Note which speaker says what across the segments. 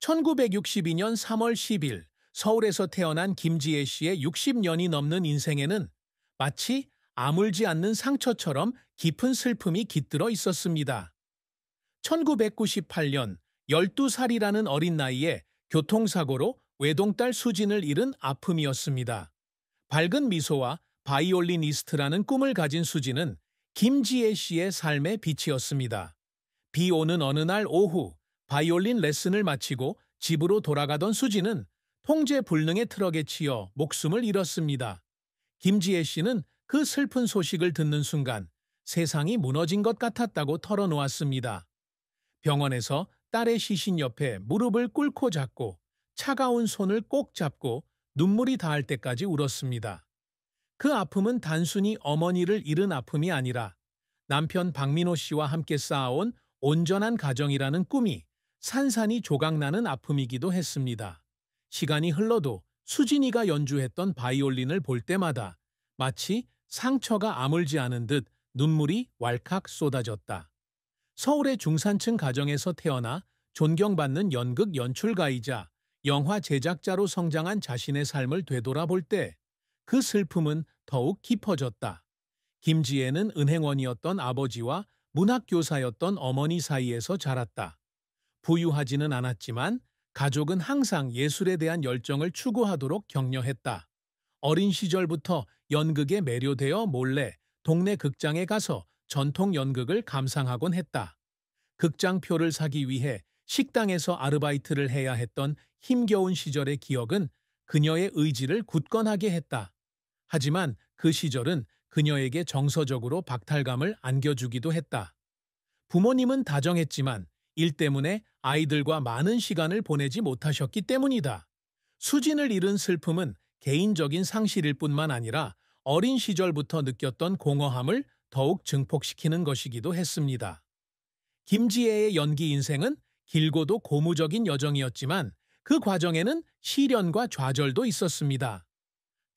Speaker 1: 1962년 3월 10일 서울에서 태어난 김지혜 씨의 60년이 넘는 인생에는 마치 아물지 않는 상처처럼 깊은 슬픔이 깃들어 있었습니다. 1998년 12살이라는 어린 나이에 교통사고로 외동딸 수진을 잃은 아픔이었습니다. 밝은 미소와 바이올리니스트라는 꿈을 가진 수진은 김지혜 씨의 삶의 빛이었습니다. 비 오는 어느 날 오후 바이올린 레슨을 마치고 집으로 돌아가던 수진은 통제 불능의 트럭에 치여 목숨을 잃었습니다. 김지혜 씨는 그 슬픈 소식을 듣는 순간 세상이 무너진 것 같았다고 털어놓았습니다. 병원에서 딸의 시신 옆에 무릎을 꿇고 잡고 차가운 손을 꼭 잡고 눈물이 닿을 때까지 울었습니다. 그 아픔은 단순히 어머니를 잃은 아픔이 아니라 남편 박민호 씨와 함께 쌓아온 온전한 가정이라는 꿈이 산산이 조각나는 아픔이기도 했습니다. 시간이 흘러도 수진이가 연주했던 바이올린을 볼 때마다 마치 상처가 아물지 않은 듯 눈물이 왈칵 쏟아졌다. 서울의 중산층 가정에서 태어나 존경받는 연극 연출가이자 영화 제작자로 성장한 자신의 삶을 되돌아볼 때 그 슬픔은 더욱 깊어졌다. 김지혜는 은행원이었던 아버지와 문학교사였던 어머니 사이에서 자랐다. 부유하지는 않았지만 가족은 항상 예술에 대한 열정을 추구하도록 격려했다. 어린 시절부터 연극에 매료되어 몰래 동네 극장에 가서 전통 연극을 감상하곤 했다. 극장표를 사기 위해 식당에서 아르바이트를 해야 했던 힘겨운 시절의 기억은 그녀의 의지를 굳건하게 했다. 하지만 그 시절은 그녀에게 정서적으로 박탈감을 안겨주기도 했다. 부모님은 다정했지만 일 때문에 아이들과 많은 시간을 보내지 못하셨기 때문이다. 수진을 잃은 슬픔은 개인적인 상실일 뿐만 아니라 어린 시절부터 느꼈던 공허함을 더욱 증폭시키는 것이기도 했습니다. 김지혜의 연기 인생은 길고도 고무적인 여정이었지만 그 과정에는 시련과 좌절도 있었습니다.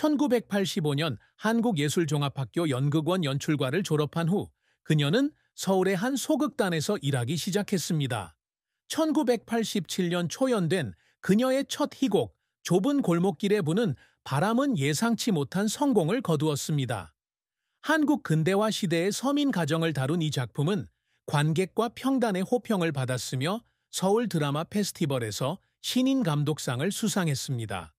Speaker 1: 1985년 한국예술종합학교 연극원 연출과를 졸업한 후 그녀는 서울의 한 소극단에서 일하기 시작했습니다. 1987년 초연된 그녀의 첫 희곡 좁은 골목길에 부는 바람은 예상치 못한 성공을 거두었습니다. 한국 근대화 시대의 서민 가정을 다룬 이 작품은 관객과 평단의 호평을 받았으며 서울 드라마 페스티벌에서 신인 감독상을 수상했습니다.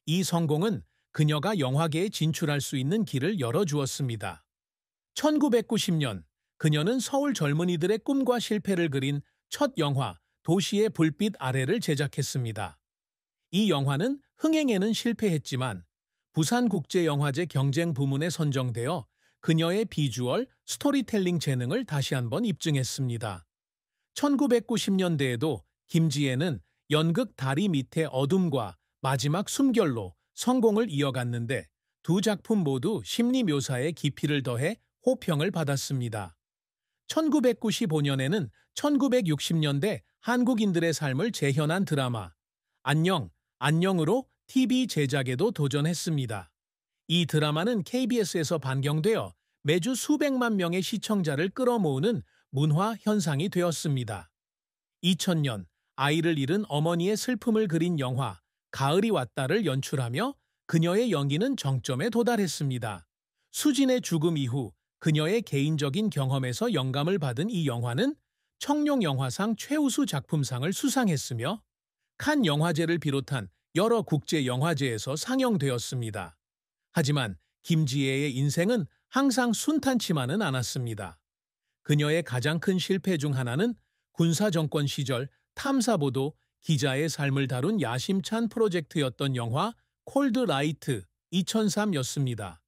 Speaker 1: 이 성공은 그녀가 영화계에 진출할 수 있는 길을 열어주었습니다. 1990년 그녀는 서울 젊은이들의 꿈과 실패를 그린 첫 영화 도시의 불빛 아래를 제작했습니다. 이 영화는 흥행에는 실패했지만 부산국제영화제 경쟁 부문에 선정되어 그녀의 비주얼, 스토리텔링 재능을 다시 한번 입증했습니다. 1990년대에도 김지혜는 연극 다리 밑의 어둠과 마지막 숨결로 성공을 이어갔는데 두 작품 모두 심리 묘사에 깊이를 더해 호평을 받았습니다. 1995년에는 1960년대 한국인들의 삶을 재현한 드라마 안녕, 안녕으로 TV 제작에도 도전했습니다. 이 드라마는 KBS에서 반경되어 매주 수백만 명의 시청자를 끌어모으는 문화 현상이 되었습니다. 2000년 아이를 잃은 어머니의 슬픔을 그린 영화 가을이 왔다를 연출하며 그녀의 연기는 정점에 도달했습니다. 수진의 죽음 이후 그녀의 개인적인 경험에서 영감을 받은 이 영화는 청룡영화상 최우수 작품상을 수상했으며 칸 영화제를 비롯한 여러 국제영화제에서 상영되었습니다. 하지만 김지혜의 인생은 항상 순탄치만은 않았습니다. 그녀의 가장 큰 실패 중 하나는 군사정권 시절 탐사보도 기자의 삶을 다룬 야심찬 프로젝트였던 영화 콜드 라이트 2003였습니다.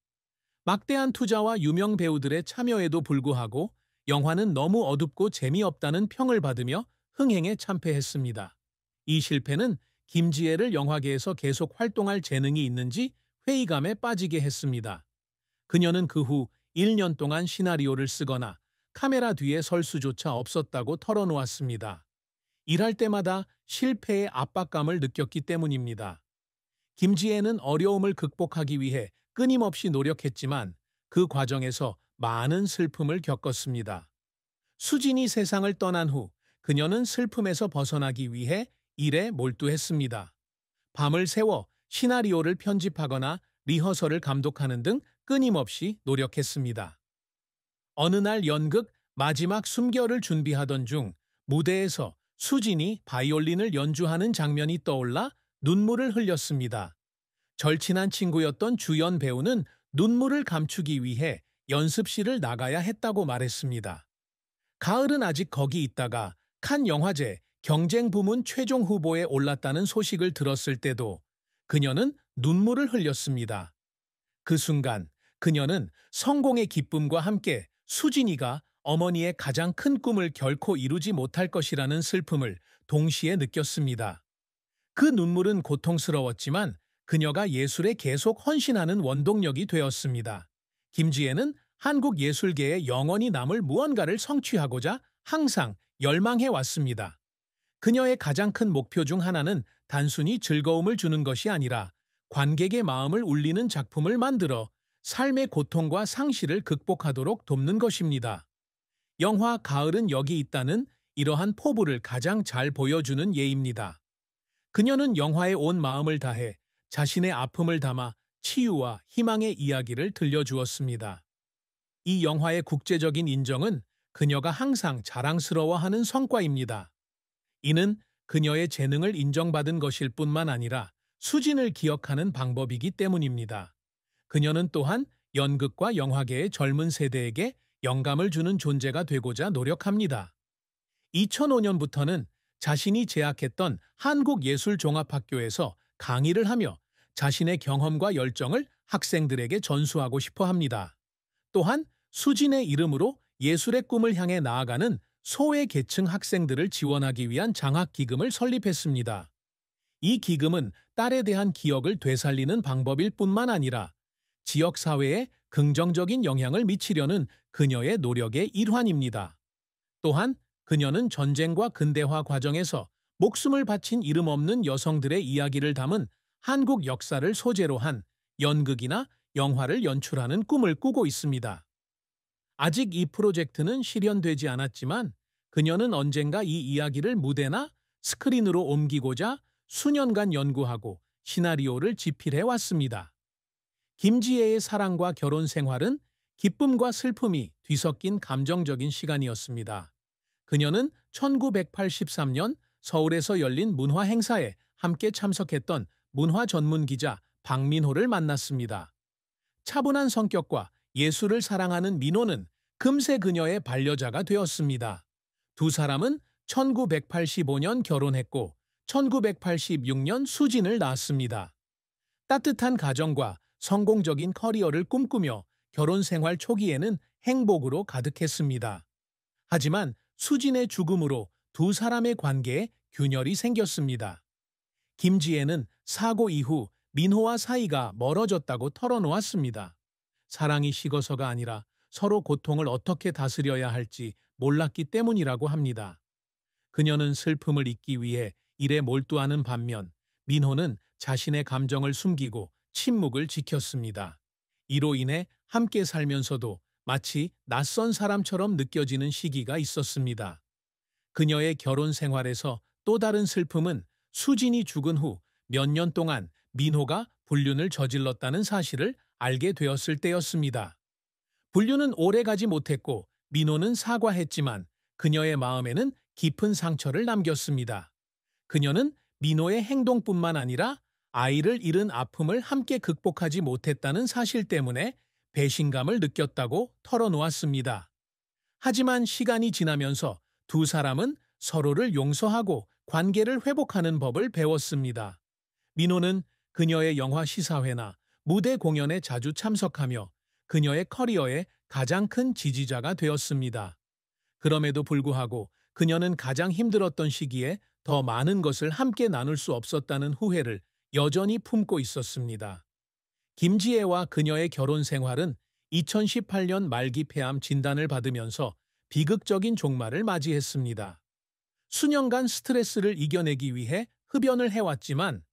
Speaker 1: 막대한 투자와 유명 배우들의 참여에도 불구하고 영화는 너무 어둡고 재미없다는 평을 받으며 흥행에 참패했습니다. 이 실패는 김지혜를 영화계에서 계속 활동할 재능이 있는지 회의감에 빠지게 했습니다. 그녀는 그 후 1년 동안 시나리오를 쓰거나 카메라 뒤에 설 수조차 없었다고 털어놓았습니다. 일할 때마다 실패의 압박감을 느꼈기 때문입니다. 김지혜는 어려움을 극복하기 위해 끊임없이 노력했지만 그 과정에서 많은 슬픔을 겪었습니다. 수진이 세상을 떠난 후 그녀는 슬픔에서 벗어나기 위해 일에 몰두했습니다. 밤을 새워 시나리오를 편집하거나 리허설을 감독하는 등 끊임없이 노력했습니다. 어느 날 연극 마지막 숨결을 준비하던 중 무대에서 수진이 바이올린을 연주하는 장면이 떠올라 눈물을 흘렸습니다. 절친한 친구였던 주연 배우는 눈물을 감추기 위해 연습실을 나가야 했다고 말했습니다. 가을은 아직 거기 있다가 칸 영화제 경쟁 부문 최종 후보에 올랐다는 소식을 들었을 때도 그녀는 눈물을 흘렸습니다. 그 순간 그녀는 성공의 기쁨과 함께 수진이가 어머니의 가장 큰 꿈을 결코 이루지 못할 것이라는 슬픔을 동시에 느꼈습니다. 그 눈물은 고통스러웠지만 그녀가 예술에 계속 헌신하는 원동력이 되었습니다. 김지혜는 한국 예술계에 영원히 남을 무언가를 성취하고자 항상 열망해 왔습니다. 그녀의 가장 큰 목표 중 하나는 단순히 즐거움을 주는 것이 아니라 관객의 마음을 울리는 작품을 만들어 삶의 고통과 상실을 극복하도록 돕는 것입니다. 영화 가을은 여기 있다는 이러한 포부를 가장 잘 보여주는 예입니다. 그녀는 영화에 온 마음을 다해 자신의 아픔을 담아 치유와 희망의 이야기를 들려주었습니다. 이 영화의 국제적인 인정은 그녀가 항상 자랑스러워하는 성과입니다. 이는 그녀의 재능을 인정받은 것일 뿐만 아니라 수진을 기억하는 방법이기 때문입니다. 그녀는 또한 연극과 영화계의 젊은 세대에게 영감을 주는 존재가 되고자 노력합니다. 2005년부터는 자신이 재학했던 한국예술종합학교에서 강의를 하며 자신의 경험과 열정을 학생들에게 전수하고 싶어 합니다. 또한 수진의 이름으로 예술의 꿈을 향해 나아가는 소외계층 학생들을 지원하기 위한 장학기금을 설립했습니다. 이 기금은 딸에 대한 기억을 되살리는 방법일 뿐만 아니라 지역사회에 긍정적인 영향을 미치려는 그녀의 노력의 일환입니다. 또한 그녀는 전쟁과 근대화 과정에서 목숨을 바친 이름 없는 여성들의 이야기를 담은 한국 역사를 소재로 한 연극이나 영화를 연출하는 꿈을 꾸고 있습니다. 아직 이 프로젝트는 실현되지 않았지만 그녀는 언젠가 이 이야기를 무대나 스크린으로 옮기고자 수년간 연구하고 시나리오를 집필해 왔습니다. 김지혜의 사랑과 결혼 생활은 기쁨과 슬픔이 뒤섞인 감정적인 시간이었습니다. 그녀는 1983년 서울에서 열린 문화 행사에 함께 참석했던 문화 전문 기자 박민호를 만났습니다. 차분한 성격과 예술을 사랑하는 민호는 금세 그녀의 반려자가 되었습니다. 두 사람은 1985년 결혼했고 1986년 수진을 낳았습니다. 따뜻한 가정과 성공적인 커리어를 꿈꾸며 결혼 생활 초기에는 행복으로 가득했습니다. 하지만 수진의 죽음으로 두 사람의 관계에 균열이 생겼습니다. 김지혜는 사고 이후 민호와 사이가 멀어졌다고 털어놓았습니다. 사랑이 식어서가 아니라 서로 고통을 어떻게 다스려야 할지 몰랐기 때문이라고 합니다. 그녀는 슬픔을 잊기 위해 일에 몰두하는 반면 민호는 자신의 감정을 숨기고 침묵을 지켰습니다. 이로 인해 함께 살면서도 마치 낯선 사람처럼 느껴지는 시기가 있었습니다. 그녀의 결혼 생활에서 또 다른 슬픔은 수진이 죽은 후 몇 년 동안 민호가 불륜을 저질렀다는 사실을 알게 되었을 때였습니다. 불륜은 오래 가지 못했고 민호는 사과했지만 그녀의 마음에는 깊은 상처를 남겼습니다. 그녀는 민호의 행동뿐만 아니라 아이를 잃은 아픔을 함께 극복하지 못했다는 사실 때문에 배신감을 느꼈다고 털어놓았습니다. 하지만 시간이 지나면서 두 사람은 서로를 용서하고 관계를 회복하는 법을 배웠습니다. 민호는 그녀의 영화 시사회나 무대 공연에 자주 참석하며 그녀의 커리어의 가장 큰 지지자가 되었습니다. 그럼에도 불구하고 그녀는 가장 힘들었던 시기에 더 많은 것을 함께 나눌 수 없었다는 후회를 여전히 품고 있었습니다. 김지혜와 그녀의 결혼 생활은 2018년 말기 폐암 진단을 받으면서 비극적인 종말을 맞이했습니다. 수년간 스트레스를 이겨내기 위해 흡연을 해왔지만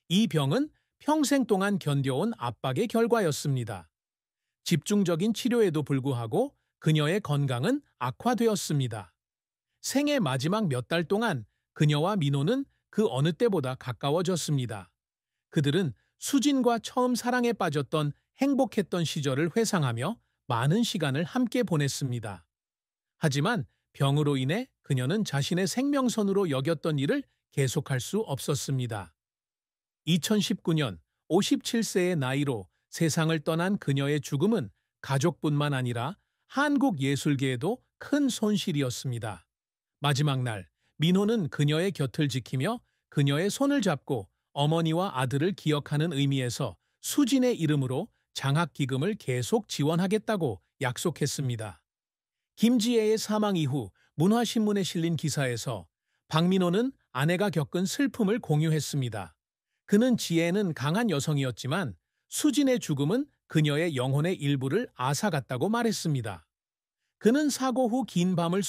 Speaker 1: 이 병은 평생 동안 견뎌온 압박의 결과였습니다. 집중적인 치료에도 불구하고 그녀의 건강은 악화되었습니다. 생애 마지막 몇 달 동안 그녀와 민호는 그 어느 때보다 가까워졌습니다. 그들은 수진과 처음 사랑에 빠졌던 행복했던 시절을 회상하며 많은 시간을 함께 보냈습니다. 하지만 병으로 인해 그녀는 자신의 생명선으로 여겼던 일을 계속할 수 없었습니다. 2019년 57세의 나이로 세상을 떠난 그녀의 죽음은 가족뿐만 아니라 한국 예술계에도 큰 손실이었습니다. 마지막 날, 민호는 그녀의 곁을 지키며 그녀의 손을 잡고 어머니와 아들을 기억하는 의미에서 수진의 이름으로 장학기금을 계속 지원하겠다고 약속했습니다. 김지혜의 사망 이후 문화신문에 실린 기사에서 박민호는 아내가 겪은 슬픔을 공유했습니다. 그는 지혜는 강한 여성이었지만 수진의 죽음은 그녀의 영혼의 일부를 앗아갔다고 말했습니다. 그는 사고 후 긴 밤을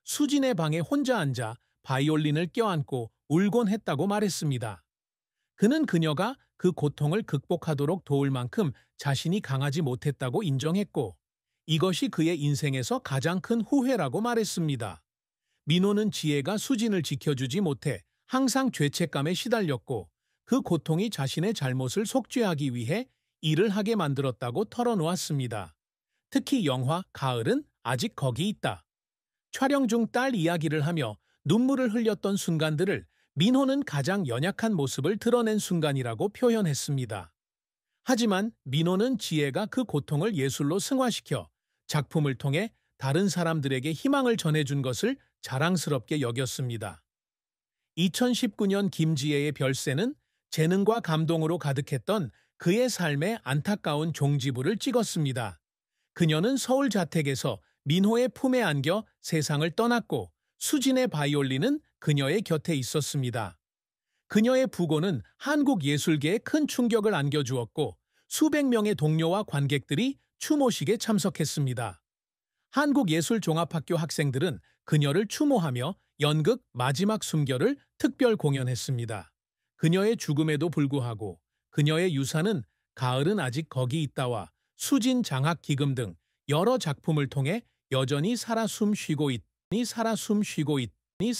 Speaker 1: 수진의 방에 혼자 앉아 바이올린을 껴안고 울곤 했다고 말했습니다. 그는 그녀가 그 고통을 극복하도록 도울 만큼 자신이 강하지 못했다고 인정했고, 이것이 그의 인생에서 가장 큰 후회라고 말했습니다. 민호는 지혜가 수진을 지켜주지 못해 항상 죄책감에 시달렸고, 그 고통이 자신의 잘못을 속죄하기 위해 일을 하게 만들었다고 털어놓았습니다. 특히 영화 가을은 아직 거기 있다. 촬영 중 딸 이야기를 하며 눈물을 흘렸던 순간들을 민호는 가장 연약한 모습을 드러낸 순간이라고 표현했습니다. 하지만 민호는 지혜가 그 고통을 예술로 승화시켜 작품을 통해 다른 사람들에게 희망을 전해준 것을 자랑스럽게 여겼습니다. 2019년 김지혜의 별세는 재능과 감동으로 가득했던 그의 삶의 안타까운 종지부를 찍었습니다. 그녀는 서울 자택에서 민호의 품에 안겨 세상을 떠났고 수진의 바이올린은 그녀의 곁에 있었습니다. 그녀의 부고는 한국 예술계에 큰 충격을 안겨주었고 수백 명의 동료와 관객들이 추모식에 참석했습니다. 한국예술종합학교 학생들은 그녀를 추모하며 연극 마지막 숨결을 특별 공연했습니다. 그녀의 죽음에도 불구하고 그녀의 유산은 가을은 아직 거기 있다와 수진 장학 기금 등 여러 작품을 통해 여전히 살아 숨쉬고 있다.